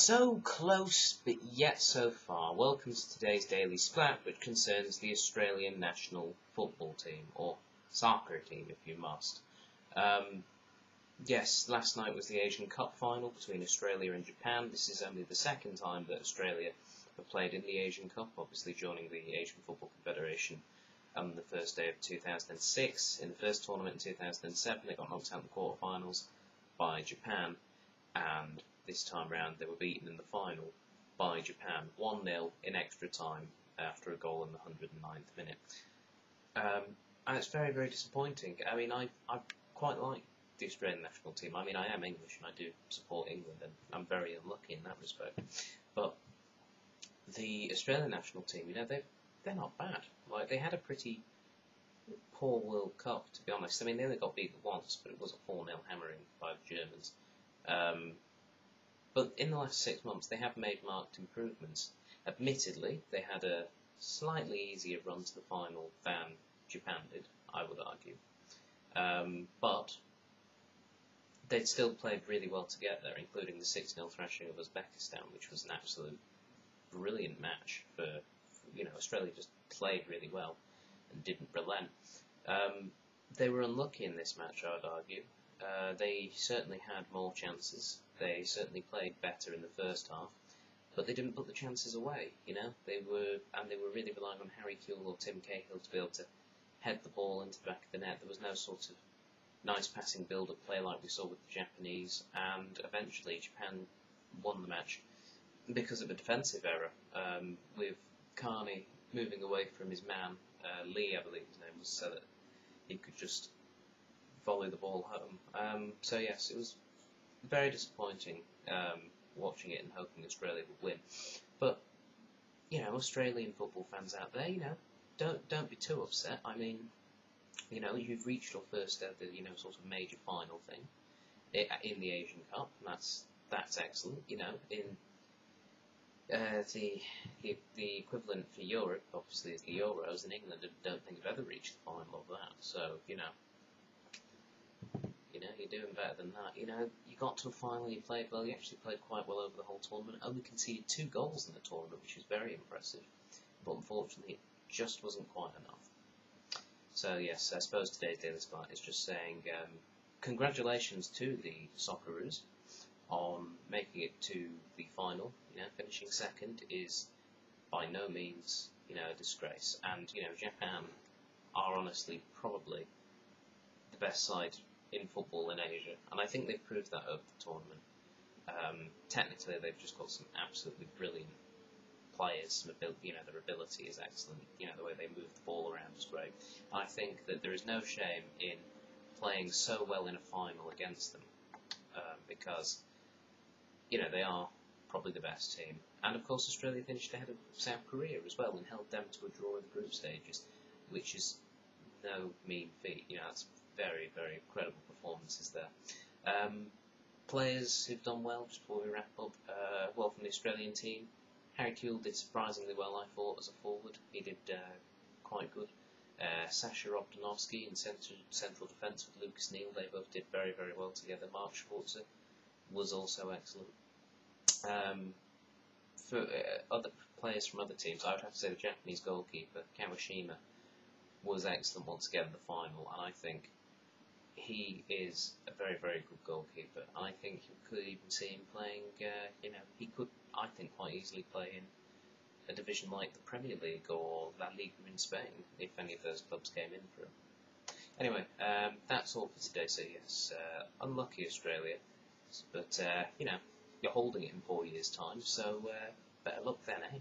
So close, but yet so far. Welcome to today's Daily Splatt, which concerns the Australian national football team, or soccer team if you must. Yes, last night was the Asian Cup final between Australia and Japan. This is only the second time that Australia have played in the Asian Cup, obviously joining the Asian Football Confederation on the first day of 2006. In the first tournament in 2007, they got knocked out in the quarterfinals by Japan, and this time round they were beaten in the final by Japan 1-0 in extra time after a goal in the 109th minute. And it's very, very disappointing. I mean, I quite like the Australian national team. I mean, I am English and I do support England, and I'm very unlucky in that respect. But the Australian national team, you know, they're not bad. Like, they had a pretty poor World Cup, to be honest. I mean, they only got beaten once, but it was a 4-0 hammering by the Germans. But in the last 6 months, they have made marked improvements. Admittedly, they had a slightly easier run to the final than Japan did, I would argue. But they'd still played really well to get there, including the 6-0 thrashing of Uzbekistan, which was an absolute brilliant match for, you know, Australia just played really well and didn't relent. They were unlucky in this match, I would argue. They certainly had more chances. They certainly played better in the first half, but they didn't put the chances away. You know, they were really relying on Harry Kewell or Tim Cahill to be able to head the ball into the back of the net. There was no sort of nice passing build-up play like we saw with the Japanese, and eventually Japan won the match because of a defensive error, with Carney moving away from his man, Lee, I believe his name was, so that he could just volley the ball home. So yes, it was very disappointing watching it and hoping Australia would win. But, you know, Australian football fans out there, you know, don't be too upset. I mean, you know, you've reached your first ever, you know, sort of major final thing in the Asian Cup, and that's excellent. You know, in the equivalent for Europe, obviously, is the Euros, and England don't think have ever reached the final of that. So, you know, you're doing better than that. You know, you got to a final, you played well, you actually played quite well over the whole tournament, only conceded 2 goals in the tournament, which is very impressive, but unfortunately it just wasn't quite enough. So yes, I suppose today's Daily Splatt is just saying congratulations to the Socceroos on making it to the final. You know, finishing second is by no means, you know, a disgrace, and, you know, Japan are honestly probably the best side in football in Asia, and I think they've proved that over the tournament. Technically, they've just got some absolutely brilliant players. You know, their ability is excellent. You know, the way they move the ball around is great. And I think that there is no shame in playing so well in a final against them, because, you know, they are probably the best team. And of course, Australia finished ahead of South Korea as well and held them to a draw in the group stages, which is no mean feat. You know, that's very, very credible performances there. Players who've done well, just before we wrap up, well, from the Australian team, Harry Kewell did surprisingly well, I thought, as a forward. He did quite good. Sasha Obdanovsky in central defence with Lucas Neal, they both did very, very well together. Mark Schwarzer was also excellent. For other players from other teams, I would have to say the Japanese goalkeeper, Kawashima, was excellent once again in the final, and I think he is a very, very good goalkeeper. I think you could even see him playing, you know, he could, I think, quite easily play in a division like the Premier League or La Liga in Spain, if any of those clubs came in for him. Anyway, that's all for today, so yes, unlucky Australia, but, you know, you're holding it in 4 years' time, so better luck then, eh?